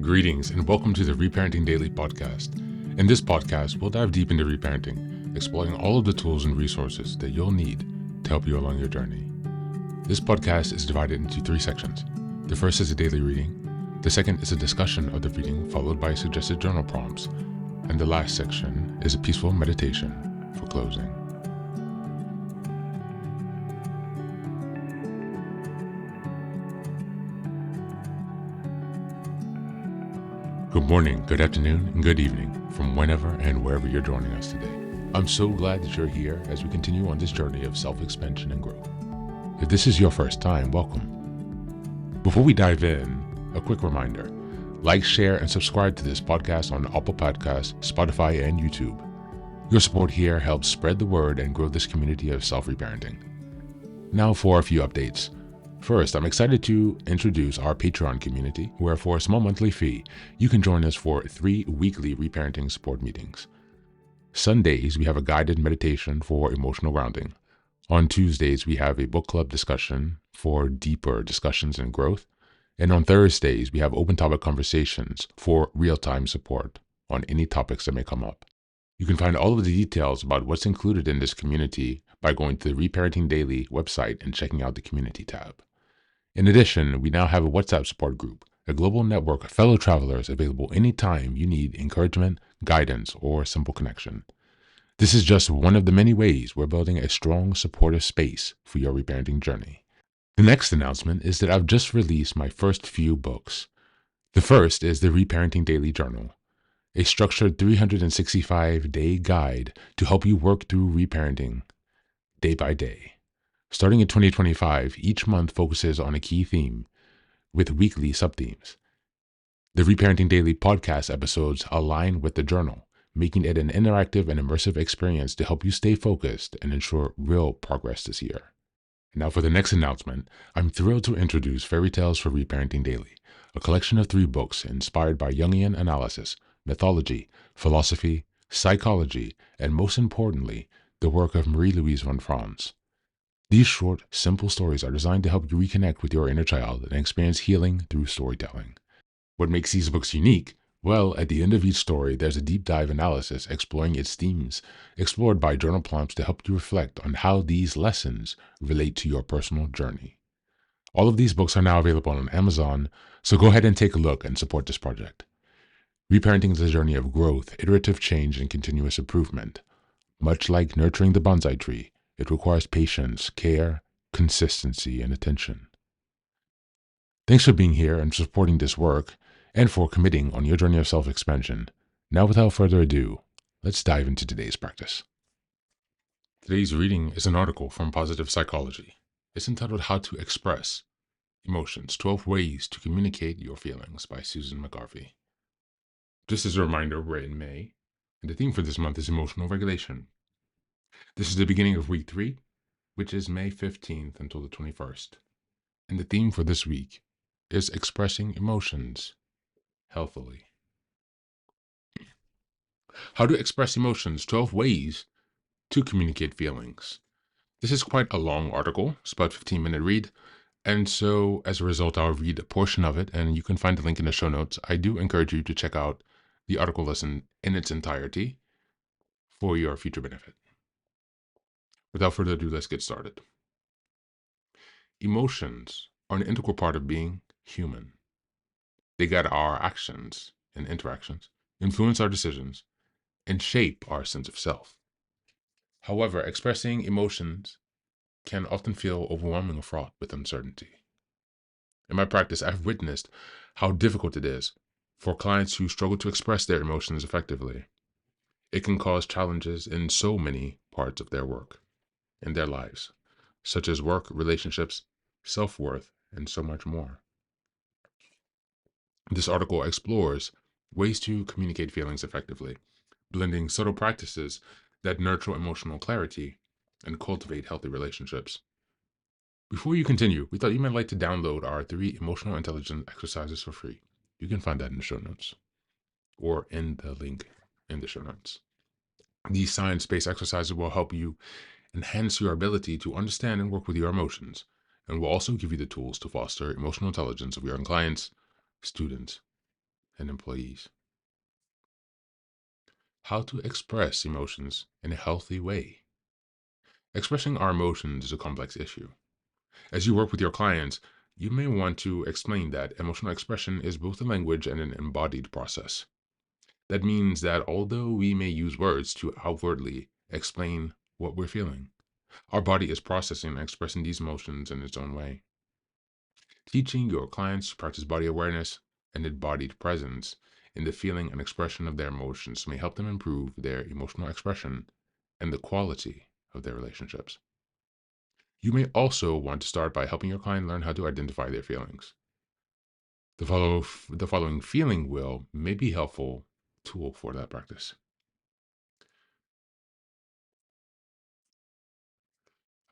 Greetings and welcome to the Reparenting Daily podcast. In this podcast, we'll dive deep into reparenting, exploring all of the tools and resources that you'll need to help you along your journey. This podcast is divided into 3 sections. The first is a daily reading. The second is a discussion of the reading followed by suggested journal prompts. And the last section is a peaceful meditation for closing. Good morning, good afternoon, and good evening from whenever and wherever you're joining us today. I'm so glad that you're here as we continue on this journey of self-expansion and growth. If this is your first time, welcome. Before we dive in, a quick reminder. Like, share, and subscribe to this podcast on Apple Podcasts, Spotify, and YouTube. Your support here helps spread the word and grow this community of self-reparenting. Now for a few updates. First, I'm excited to introduce our Patreon community, where for a small monthly fee, you can join us for 3 weekly reparenting support meetings. Sundays, we have a guided meditation for emotional grounding. On Tuesdays, we have a book club discussion for deeper discussions and growth. And on Thursdays, we have open topic conversations for real-time support on any topics that may come up. You can find all of the details about what's included in this community by going to the Reparenting Daily website and checking out the community tab. In addition, we now have a WhatsApp support group, a global network of fellow travelers available anytime you need encouragement, guidance, or simple connection. This is just one of the many ways we're building a strong, supportive space for your reparenting journey. The next announcement is that I've just released my first few books. The first is the Reparenting Daily Journal, a structured 365-day guide to help you work through reparenting day by day. Starting in 2025, each month focuses on a key theme with weekly sub-themes. The Reparenting Daily podcast episodes align with the journal, making it an interactive and immersive experience to help you stay focused and ensure real progress this year. Now for the next announcement, I'm thrilled to introduce Fairy Tales for Reparenting Daily, a collection of 3 books inspired by Jungian analysis, mythology, philosophy, psychology, and most importantly, the work of Marie-Louise von Franz. These short, simple stories are designed to help you reconnect with your inner child and experience healing through storytelling. What makes these books unique? Well, at the end of each story, there's a deep dive analysis exploring its themes, explored by journal prompts to help you reflect on how these lessons relate to your personal journey. All of these books are now available on Amazon, so go ahead and take a look and support this project. Reparenting is a journey of growth, iterative change, and continuous improvement. Much like nurturing the bonsai tree, it requires patience, care, consistency, and attention. Thanks for being here and supporting this work, and for committing on your journey of self-expansion. Now, without further ado, let's dive into today's practice. Today's reading is an article from Positive Psychology. It's entitled How to Express Emotions, 12 Ways to Communicate Your Feelings by Susan McGarvey. Just as a reminder, we're in May, and the theme for this month is emotional regulation. This is the beginning of week 3, which is May 15th until the 21st. And the theme for this week is expressing emotions healthily. How to express emotions, 12 ways to communicate feelings. This is quite a long article. It's about a 15-minute read. And so as a result, I'll read a portion of it, and you can find the link in the show notes. I do encourage you to check out the article lesson in its entirety for your future benefit. Without further ado, let's get started. Emotions are an integral part of being human. They guide our actions and interactions, influence our decisions, and shape our sense of self. However, expressing emotions can often feel overwhelming or fraught with uncertainty. In my practice, I've witnessed how difficult it is for clients who struggle to express their emotions effectively. It can cause challenges in so many parts of their work and their lives, such as work, relationships, self-worth, and so much more. This article explores ways to communicate feelings effectively, blending subtle practices that nurture emotional clarity and cultivate healthy relationships. Before you continue, we thought you might like to download our 3 emotional intelligence exercises for free. You can find that in the show notes or in the link in the show notes. These science-based exercises will help you enhance your ability to understand and work with your emotions, and will also give you the tools to foster emotional intelligence of your own clients, students, and employees. How to express emotions in a healthy way. Expressing our emotions is a complex issue. As you work with your clients, you may want to explain that emotional expression is both a language and an embodied process. That means that although we may use words to outwardly explain what we're feeling, our body is processing and expressing these emotions in its own way. Teaching your clients to practice body awareness and embodied presence in the feeling and expression of their emotions may help them improve their emotional expression and the quality of their relationships. You may also want to start by helping your client learn how to identify their feelings. The following feeling wheel may be a helpful tool for that practice.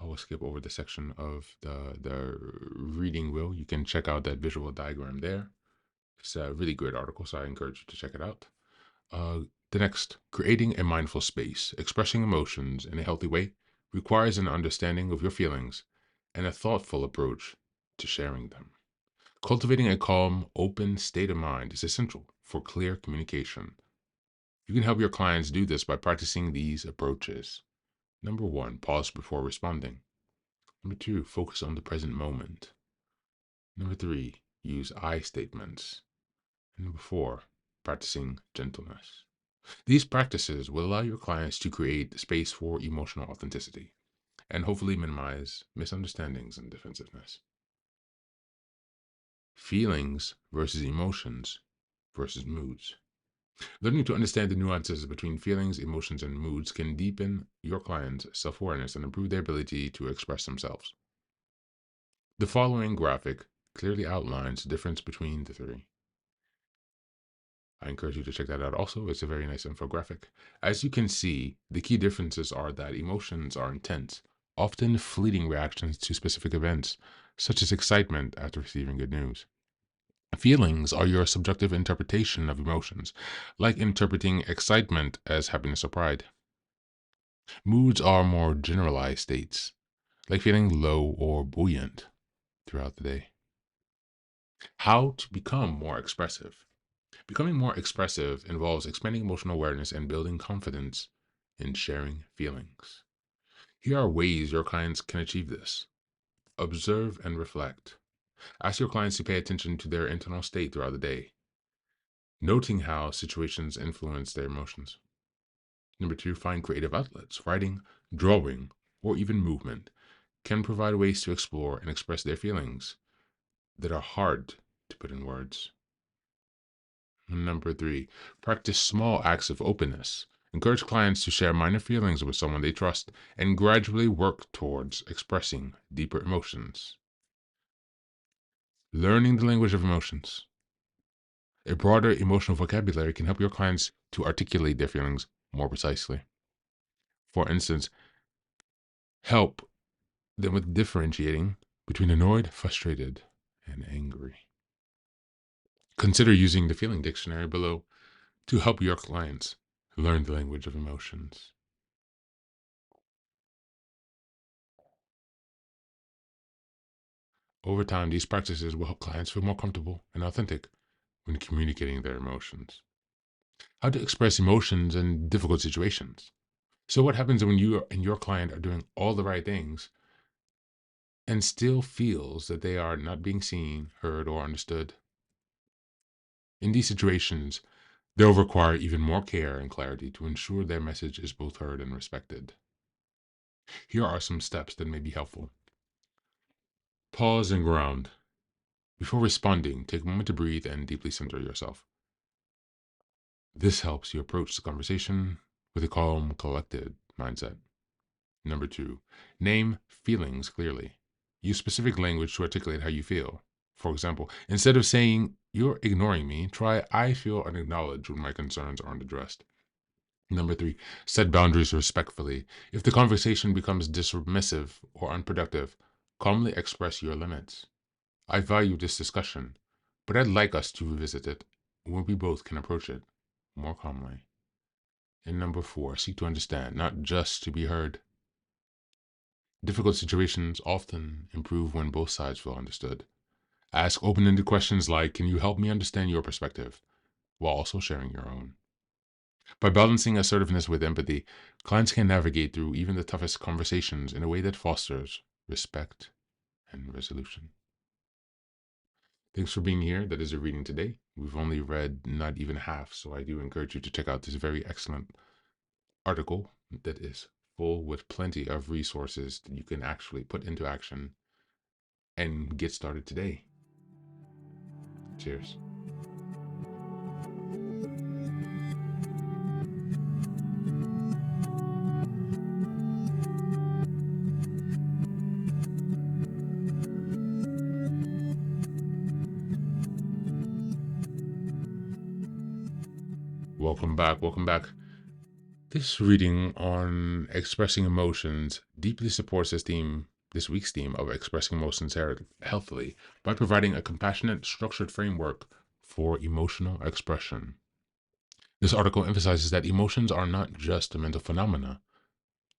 I will skip over the section of the reading wheel. You can check out that visual diagram there. It's a really great article, so I encourage you to check it out. Uh, the next, creating a mindful space, expressing emotions in a healthy way, requires an understanding of your feelings and a thoughtful approach to sharing them. Cultivating a calm, open state of mind is essential for clear communication. You can help your clients do this by practicing these approaches. Number one, pause before responding. Number two, focus on the present moment. Number three, use I statements. And number four, practicing gentleness. These practices will allow your clients to create space for emotional authenticity and hopefully minimize misunderstandings and defensiveness. Feelings versus emotions versus moods. Learning to understand the nuances between feelings, emotions, and moods can deepen your client's self awareness and improve their ability to express themselves. The following graphic clearly outlines the difference between the three. I encourage you to check that out also. It's a very nice infographic. As you can see, the key differences are that emotions are intense, often fleeting reactions to specific events, such as excitement after receiving good news. Feelings are your subjective interpretation of emotions, like interpreting excitement as happiness or pride. Moods are more generalized states, like feeling low or buoyant throughout the day. How to become more expressive. Becoming more expressive involves expanding emotional awareness and building confidence in sharing feelings. Here are ways your clients can achieve this. Observe and reflect. Ask your clients to pay attention to their internal state throughout the day, noting how situations influence their emotions. Number two, find creative outlets. Writing, drawing, or even movement can provide ways to explore and express their feelings that are hard to put in words. Number three, practice small acts of openness. Encourage clients to share minor feelings with someone they trust and gradually work towards expressing deeper emotions. Learning the language of emotions. A broader emotional vocabulary can help your clients to articulate their feelings more precisely. For instance, help them with differentiating between annoyed, frustrated, and angry. Consider using the feeling dictionary below to help your clients learn the language of emotions. Over time, these practices will help clients feel more comfortable and authentic when communicating their emotions. How to express emotions in difficult situations. So, what happens when you and your client are doing all the right things and still feels that they are not being seen, heard, or understood? In these situations, they'll require even more care and clarity to ensure their message is both heard and respected. Here are some steps that may be helpful. Pause and ground. Before responding, take a moment to breathe and deeply center yourself. This helps you approach the conversation with a calm, collected mindset. Number two, name feelings clearly. Use specific language to articulate how you feel. For example, instead of saying, "You're ignoring me," try, "I feel unacknowledged when my concerns aren't addressed." Number three, set boundaries respectfully. If the conversation becomes dismissive or unproductive, calmly express your limits. "I value this discussion, but I'd like us to revisit it when we both can approach it more calmly." And number four, seek to understand, not just to be heard. Difficult situations often improve when both sides feel understood. Ask open ended questions like, "Can you help me understand your perspective?" while also sharing your own. By balancing assertiveness with empathy, clients can navigate through even the toughest conversations in a way that fosters respect and resolution. Thanks for being here. That is a reading today. We've only read not even half, so I do encourage you to check out this very excellent article that is full with plenty of resources that you can actually put into action and get started today. Cheers. Welcome back. Welcome back. This reading on expressing emotions deeply supports this week's theme of expressing emotions healthily by providing a compassionate, structured framework for emotional expression. This article emphasizes that emotions are not just a mental phenomena,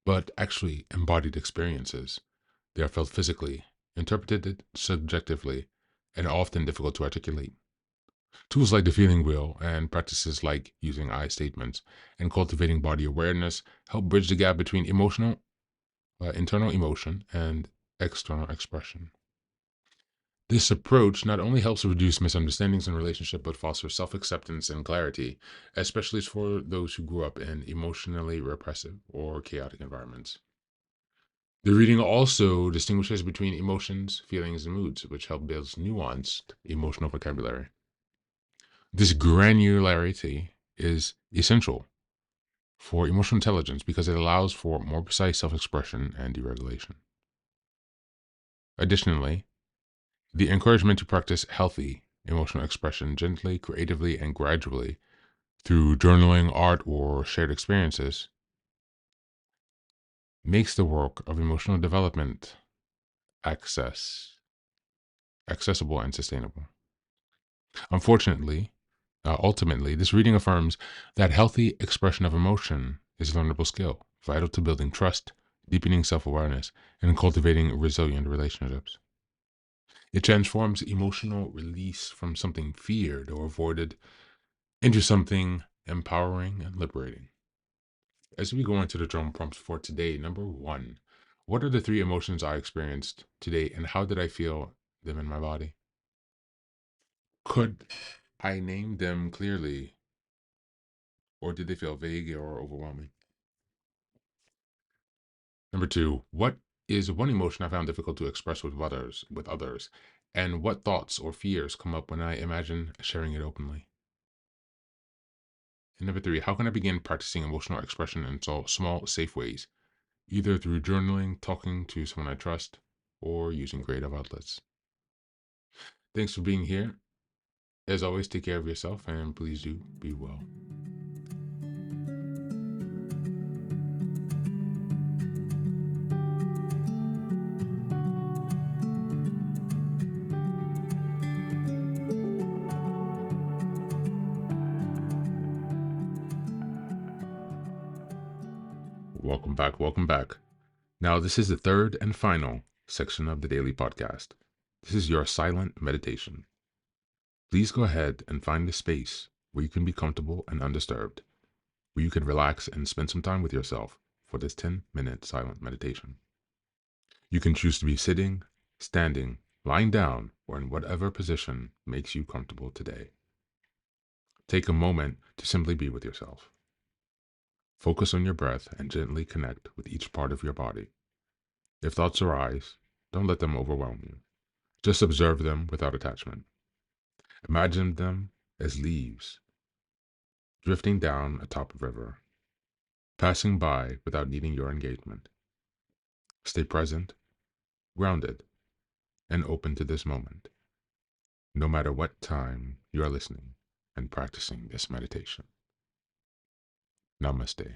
but actually embodied experiences. They are felt physically, interpreted subjectively, and often difficult to articulate. Tools like the feeling wheel and practices like using I statements and cultivating body awareness help bridge the gap between internal emotion and external expression. This approach not only helps reduce misunderstandings in relationship, but fosters self-acceptance and clarity, especially for those who grew up in emotionally repressive or chaotic environments. The reading also distinguishes between emotions, feelings, and moods, which help build nuanced emotional vocabulary. This granularity is essential for emotional intelligence because it allows for more precise self-expression and deregulation. Additionally, the encouragement to practice healthy emotional expression gently, creatively, and gradually through journaling, art, or shared experiences makes the work of emotional development accessible and sustainable. Unfortunately, ultimately, this reading affirms that healthy expression of emotion is a learnable skill, vital to building trust, deepening self-awareness, and cultivating resilient relationships. It transforms emotional release from something feared or avoided into something empowering and liberating. As we go into the journal prompts for today, number 1, what are the 3 emotions I experienced today and how did I feel them in my body? Could I name them clearly or did they feel vague or overwhelming? Number 2, what is one emotion I found difficult to express with others, and what thoughts or fears come up when I imagine sharing it openly? And number 3, how can I begin practicing emotional expression in small, safe ways, either through journaling, talking to someone I trust, or using creative outlets? Thanks for being here. As always, take care of yourself and please do be well. Welcome back. Welcome back. Now, this is the third and final section of the daily podcast. This is your silent meditation. Please go ahead and find a space where you can be comfortable and undisturbed, where you can relax and spend some time with yourself for this 10-minute silent meditation. You can choose to be sitting, standing, lying down, or in whatever position makes you comfortable today. Take a moment to simply be with yourself. Focus on your breath and gently connect with each part of your body. If thoughts arise, don't let them overwhelm you. Just observe them without attachment. Imagine them as leaves drifting down atop a river, passing by without needing your engagement. Stay present, grounded, and open to this moment, no matter what time you are listening and practicing this meditation. Namaste.